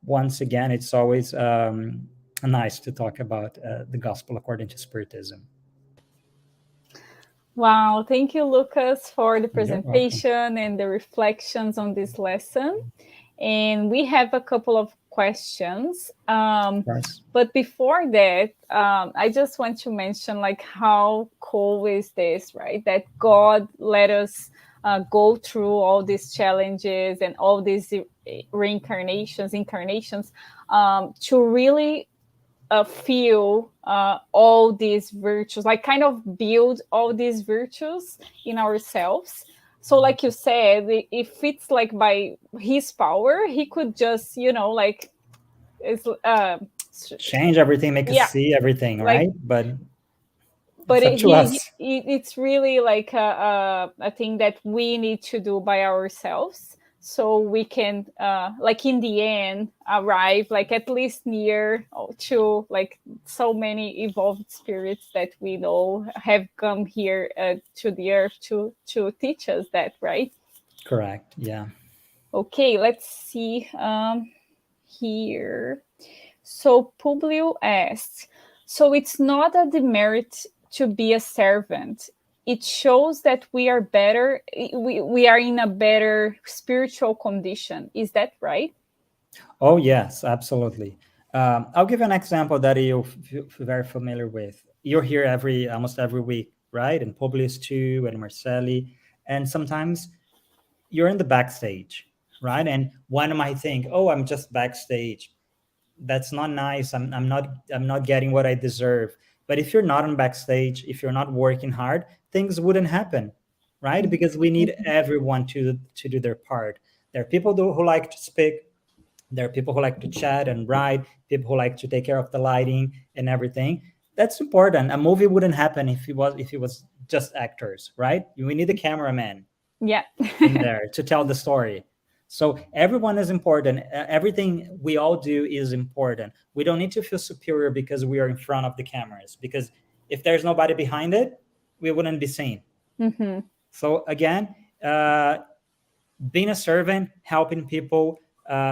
Once again, it's always nice to talk about the gospel according to Spiritism. Wow, thank you, Lucas, for the presentation and the reflections on this lesson. And we have a couple of questions. But before that, I just want to mention like how cool is this, right? That God let us go through all these challenges and all these incarnations, to really feel all these virtues, like kind of build all these virtues in ourselves. So like you said, if it's like by His power, He could just, like change everything, make us see everything, right? But it's really like a thing that we need to do by ourselves, so we can like in the end arrive like at least near to like so many evolved spirits that we know have come here to the earth to teach us that, right? Correct. Yeah. Okay, let's see here. So Publio asks, so it's not a demerit to be a servant. It shows that we are better. We are in a better spiritual condition. Is that right? Oh, yes, absolutely. I'll give an example that you're very familiar with. You're here almost every week, right? And Publius too, and Marcelli. And sometimes you're in the backstage, right? And one might think, oh, I'm just backstage. that's not nice. I'm not getting what I deserve. But if you're not on backstage, if you're not working hard, things wouldn't happen, right? Because we need everyone to do their part. There are people who like to speak. There are people who like to chat and write, people who like to take care of the lighting and everything. That's important. A movie wouldn't happen if it was just actors, right? We need a cameraman Yeah. in there to tell the story. So everyone is important. Everything we all do is important. We don't need to feel superior because we are in front of the cameras. Because if there's nobody behind it, we wouldn't be seen. Hmm. So again, being a servant, helping people,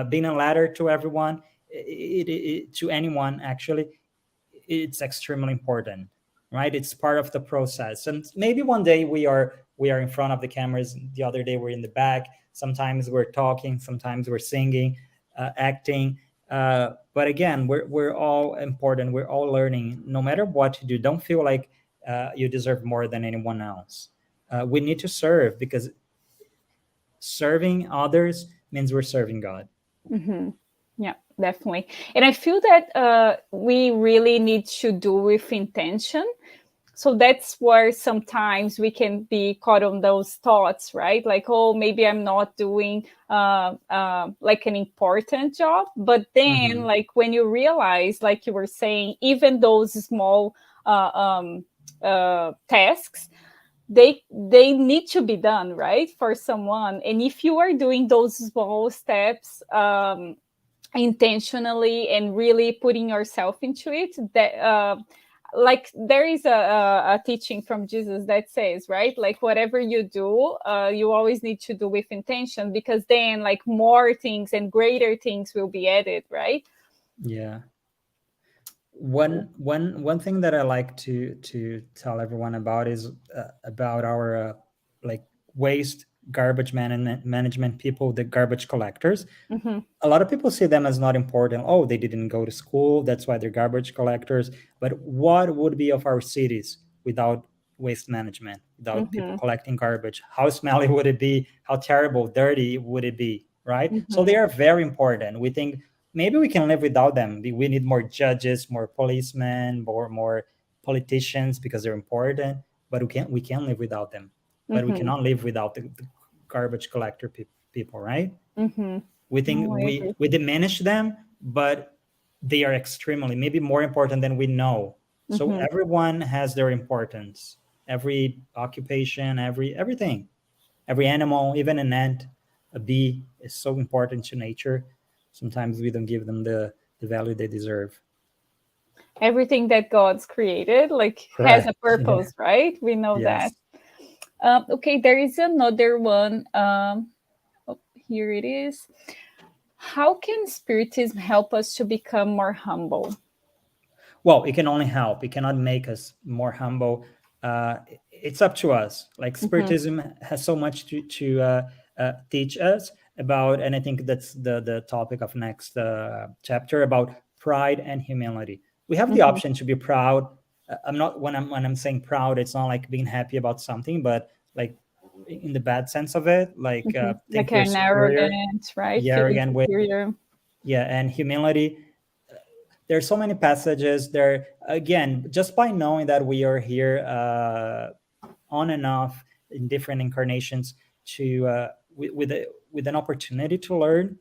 being a ladder to everyone, to anyone actually, it's extremely important, right? It's part of the process. And maybe one day we are in front of the cameras, the other day we're in the back. Sometimes we're talking, sometimes we're singing, acting. But again, we're all important. We're all learning. No matter what to do, don't feel like you deserve more than anyone else. We need to serve because serving others means we're serving God. Hmm. Yeah, definitely. And I feel that we really need to do with intention. So that's where sometimes we can be caught on those thoughts, right? Like, oh, maybe I'm not doing like an important job. But then, Mhm. like, when you realize, like you were saying, even those small tasks, they need to be done, right, for someone. And if you are doing those small steps intentionally and really putting yourself into it, that like there is a teaching from Jesus that says, right, like whatever you do, you always need to do with intention, because then like more things and greater things will be added, right? Yeah. One thing that I like to tell everyone about is about our like waste garbage management people, the garbage collectors. Mm-hmm, A lot of people see them as not important. Oh, they didn't go to school, that's why they're garbage collectors. But what would be of our cities without waste management, without people mm-hmm, collecting garbage? How smelly would it be? How terrible, dirty would it be, right? So mm-hmm, they are very important. We think maybe we can live without them. We need more judges, more policemen, more politicians because they're important, but we can live without them. But we mm-hmm, cannot live without the garbage collector people, right? mm-hmm. We think No, I agree. we diminish them, but they are extremely maybe more important than we know. So Mm-hmm, everyone has their importance. Every occupation, everything, every animal, even an ant, a bee is so important to nature. Sometimes we don't give them the value they deserve. everything that God's created like has a Correct. Yeah. purpose, right? We know that. Yes. Okay, there is another one. Oh, here it is. How can Spiritism help us to become more humble? Well, it can only help. It cannot make us more humble. It's up to us. Like Mm-hmm, Spiritism has so much to teach us about, and I think that's the topic of next chapter about pride and humility. We have the mm-hmm, option to be proud. I'm not when I'm saying proud, it's not like being happy about something, but like in the bad sense of it, like mm-hmm. Like think you're an superior, arrogant, right? yeah, Feeling arrogant way, superior. yeah, and humility. There's so many passages there. Again, just by knowing that we are here on and off in different incarnations to with an opportunity to learn,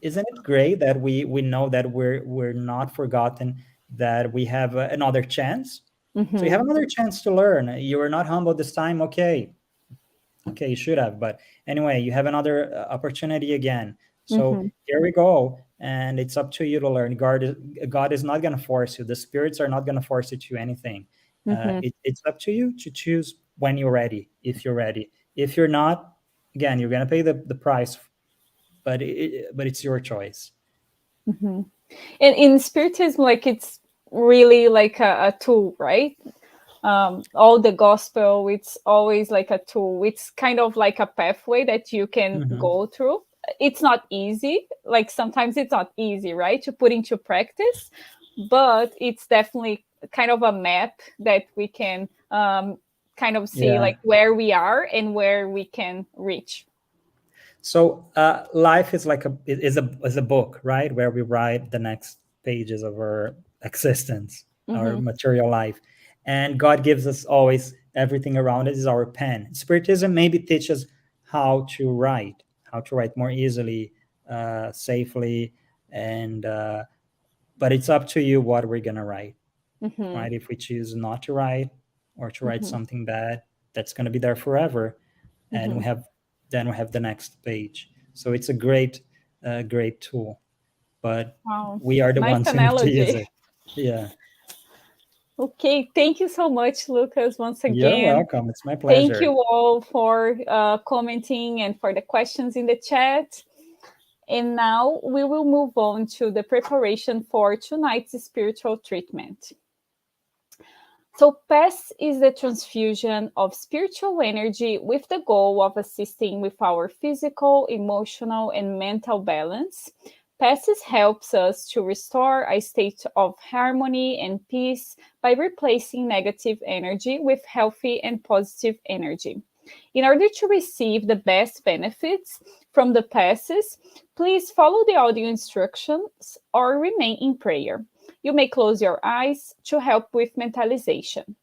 isn't it great that we know that we're not forgotten, that we have another chance. So you Mm-hmm, have another chance to learn. You were not humble this time, okay, you should have, but anyway, you have another opportunity again. So mm-hmm, here we go, and it's up to you to learn. God is not going to force you. The spirits are not going to force you to anything. mm-hmm, It's up to you to choose when you're ready. If you're ready, if you're not, again, you're going to pay the price, but it's your choice. mm-hmm. And in Spiritism, like it's really like a tool, right? All the gospel, it's always like a tool. It's kind of like a pathway that you can Mhm. go through. It's not easy, like sometimes it's not easy, right, to put into practice, but it's definitely kind of a map that we can kind of see Yeah. like where we are and where we can reach. So life is like a book, right? Where we write the next pages of our existence, our material life. And God gives us always everything around us is our pen. Spiritism maybe teaches how to write more easily, safely, and but it's up to you what we're gonna write, right? If we choose not to write or to write something bad, that's gonna be there forever, and we have the next page. So it's a great tool, but Wow, we are the nice ones who need to use analogy. it. Yeah, Okay, thank you so much, Lucas, once you're again. welcome. It's my Thank you pleasure. all for commenting and for the questions in the chat. And now we will move on to the preparation for tonight's spiritual treatment. So PES is the transfusion of spiritual energy with the goal of assisting with our physical, emotional, and mental balance. PES helps us to restore a state of harmony and peace by replacing negative energy with healthy and positive energy. In order to receive the best benefits from the PES, please follow the audio instructions or remain in prayer. You may close your eyes to help with mentalization.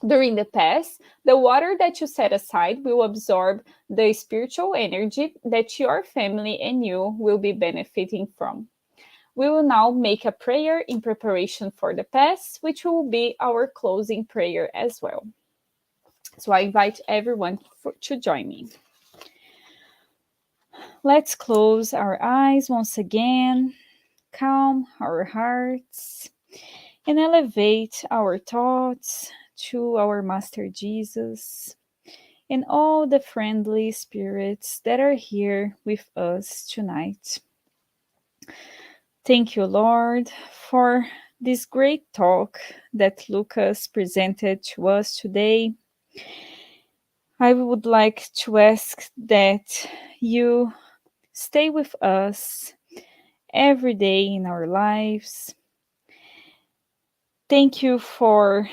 During the PES, the water that you set aside will absorb the spiritual energy that your family and you will be benefiting from. We will now make a prayer in preparation for the PES, which will be our closing prayer as well. So I invite everyone to join me. Let's close our eyes once again, calm our hearts, and elevate our thoughts to our Master Jesus and all the friendly spirits that are here with us tonight. Thank you, Lord, for this great talk that Lucas presented to us today. I would like to ask that you stay with us every day in our lives. Thank you for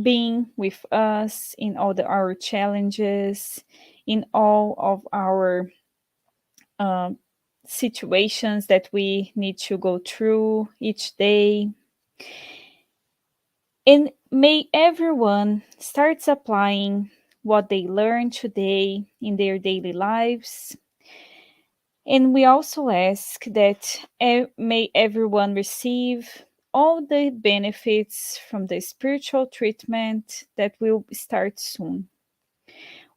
being with us in all our challenges, in all of our situations that we need to go through each day. And may everyone start applying what they learned today in their daily lives. And we also ask that may everyone receive all the benefits from the spiritual treatment that will start soon.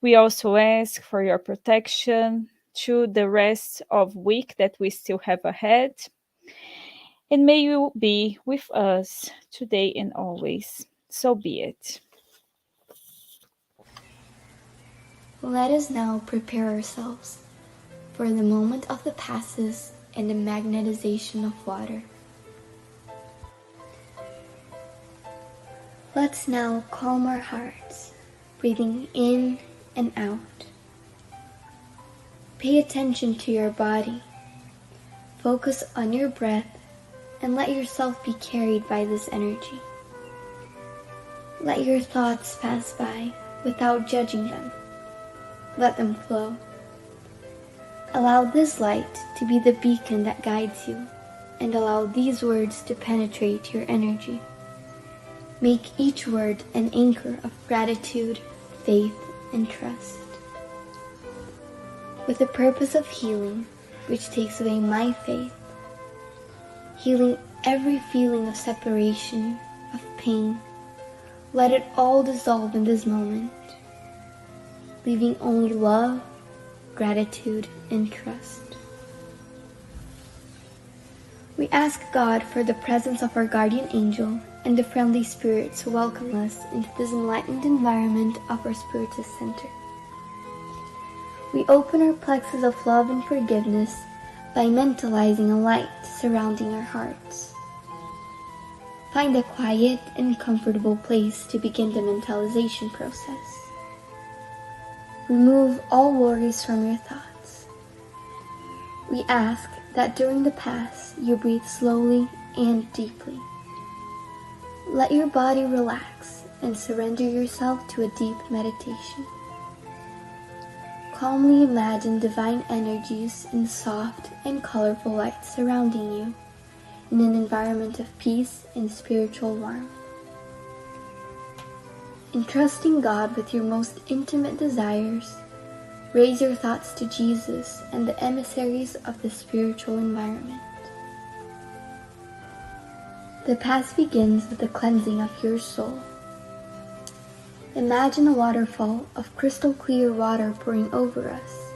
We also ask for your protection to the rest of week that we still have ahead. And may you be with us today and always. So be it. Let us now prepare ourselves for the moment of the passes and the magnetization of water. Let's now calm our hearts, breathing in and out. Pay attention to your body. Focus on your breath and let yourself be carried by this energy. Let your thoughts pass by without judging them. Let them flow. Allow this light to be the beacon that guides you, and allow these words to penetrate your energy. Make each word an anchor of gratitude, faith, and trust. With the purpose of healing, which takes away my faith, healing every feeling of separation, of pain, let it all dissolve in this moment, leaving only love, gratitude, and trust. We ask God for the presence of our guardian angel and the friendly spirits who welcome us into this enlightened environment of our Spiritist Center. We open our plexus of love and forgiveness by mentalizing a light surrounding our hearts. Find a quiet and comfortable place to begin the mentalization process. Remove all worries from your thoughts. We ask that during the pass you breathe slowly and deeply. Let your body relax and surrender yourself to a deep meditation. Calmly imagine divine energies in soft and colorful light surrounding you in an environment of peace and spiritual warmth. Entrusting God with your most intimate desires, raise your thoughts to Jesus and the emissaries of the spiritual environment. The path begins with the cleansing of your soul. Imagine a waterfall of crystal clear water pouring over us,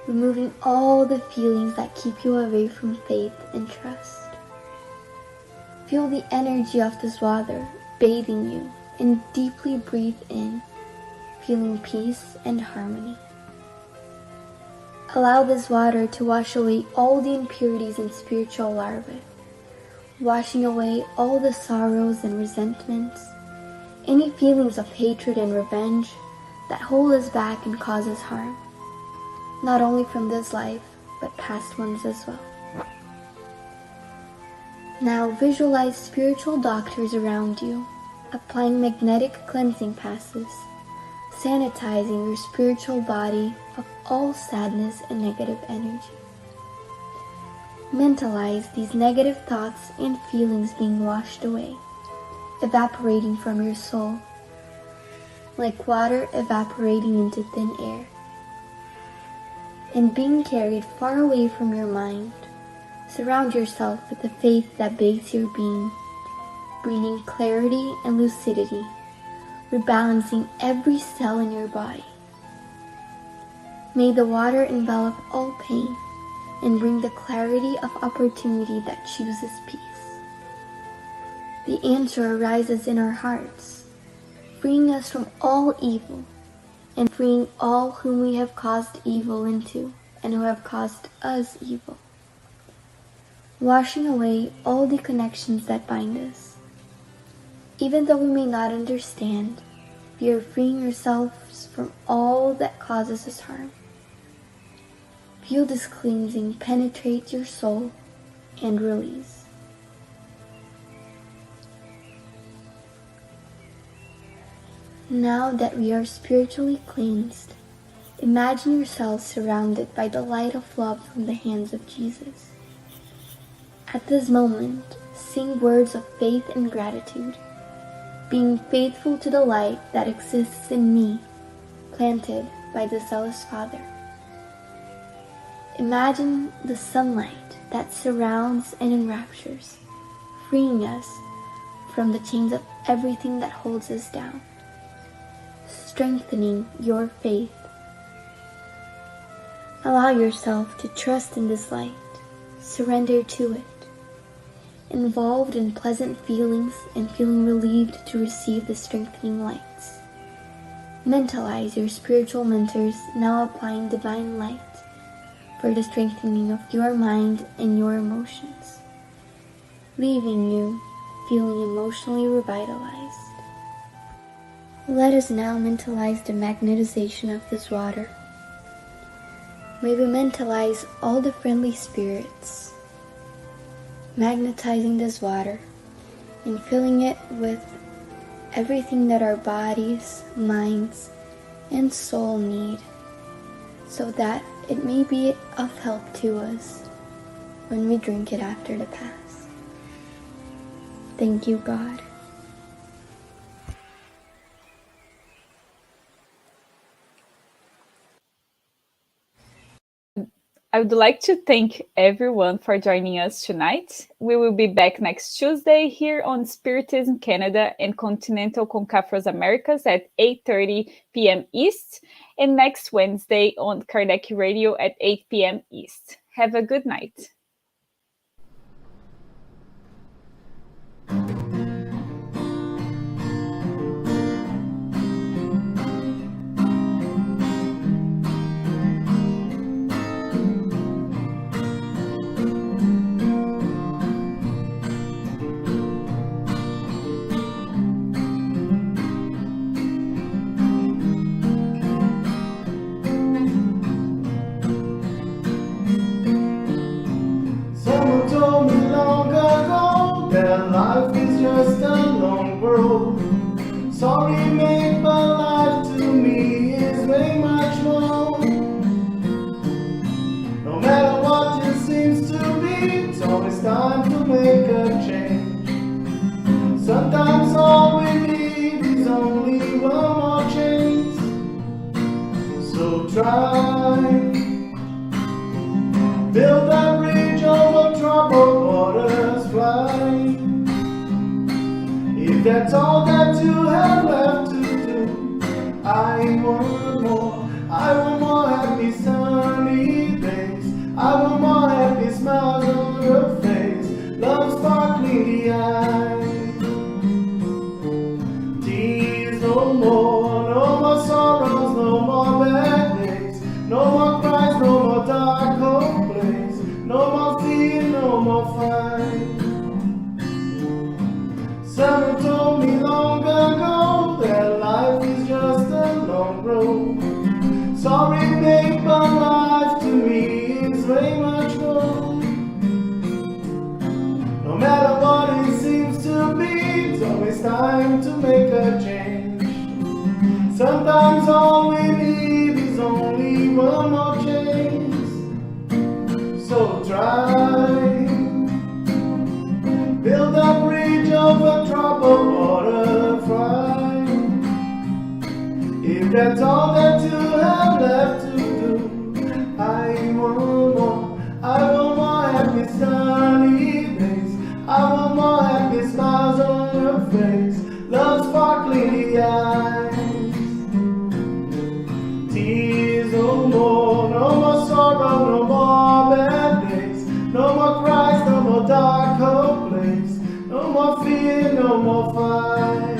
removing all the feelings that keep you away from faith and trust. Feel the energy of this water bathing you and deeply breathe in, feeling peace and harmony. Allow this water to wash away all the impurities and spiritual larvae, washing away all the sorrows and resentments, any feelings of hatred and revenge that hold us back and cause us harm, not only from this life, but past ones as well. Now visualize spiritual doctors around you, applying magnetic cleansing passes, sanitizing your spiritual body of all sadness and negative energy. Mentalize these negative thoughts and feelings being washed away, evaporating from your soul, like water evaporating into thin air, and being carried far away from your mind. Surround yourself with the faith that bathes your being, bringing clarity and lucidity, rebalancing every cell in your body. May the water envelop all pain and bring the clarity of opportunity that chooses peace. The answer arises in our hearts, freeing us from all evil and freeing all whom we have caused evil into and who have caused us evil. Washing away all the connections that bind us. Even though we may not understand, we are freeing ourselves from all that causes us harm. Feel this cleansing penetrate your soul and release. Now that we are spiritually cleansed, imagine yourself surrounded by the light of love from the hands of Jesus. At this moment, sing words of faith and gratitude, being faithful to the light that exists in me, planted by the zealous Father. Imagine the sunlight that surrounds and enraptures, freeing us from the chains of everything that holds us down, strengthening your faith. Allow yourself to trust in this light, surrender to it, involved in pleasant feelings and feeling relieved to receive the strengthening lights. Mentalize your spiritual mentors now applying divine light for the strengthening of your mind and your emotions, leaving you feeling emotionally revitalized. Let us now mentalize the magnetization of this water. May we mentalize all the friendly spirits, magnetizing this water and filling it with everything that our bodies, minds, and soul need, so that it may be of help to us when we drink it after the Pass. Thank you, God. I would like to thank everyone for joining us tonight. We will be back next Tuesday here on Spiritism Canada and Continental Concafros Americas at 8:30 p.m. East, and next Wednesday on Kardec Radio at 8 p.m. East. Have a good night. it's time to make a change. Sometimes all we need is only one more chance. So try, build that bridge over troubled waters, fly. If that's all that you have left to do, I want more. I want more happy sunny days. I want more happy smiles on your face. Love sparkling the eyes. Tears no more, no more sorrows, no more bad days. No more cries, no more dark cold place. No more fear, no more fight. Someone told me long ago that life is just a long road. Sorry, babe, but life to me is way much more. No matter what it seems to be, it's always time to make a change. Sometimes all we need is only one more chance. So try, build a bridge over troubled water, fly. If that's all that you have left to do, I want more. I want more happy sunny days. I want more happy smiles on your face. Love sparkling the eyes. Tears no more, no more sorrow, no more bad days. No more cries, no more dark cold place. No more fear, no more fight.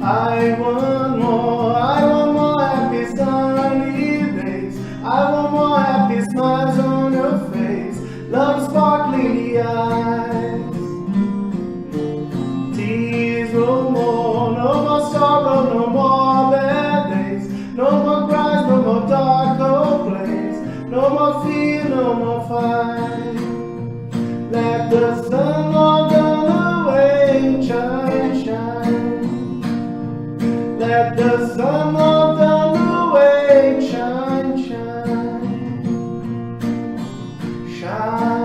I want more happy sunny days. I want more happy smiles on your face. Love sparkling the eyes. Tears no more sorrow, no more bad days. No more cries, no more dark cold place. No more fear, no more fight. Let the sun walk on the way, shine, shine. Let the sun walk down the way, shine, shine, shine.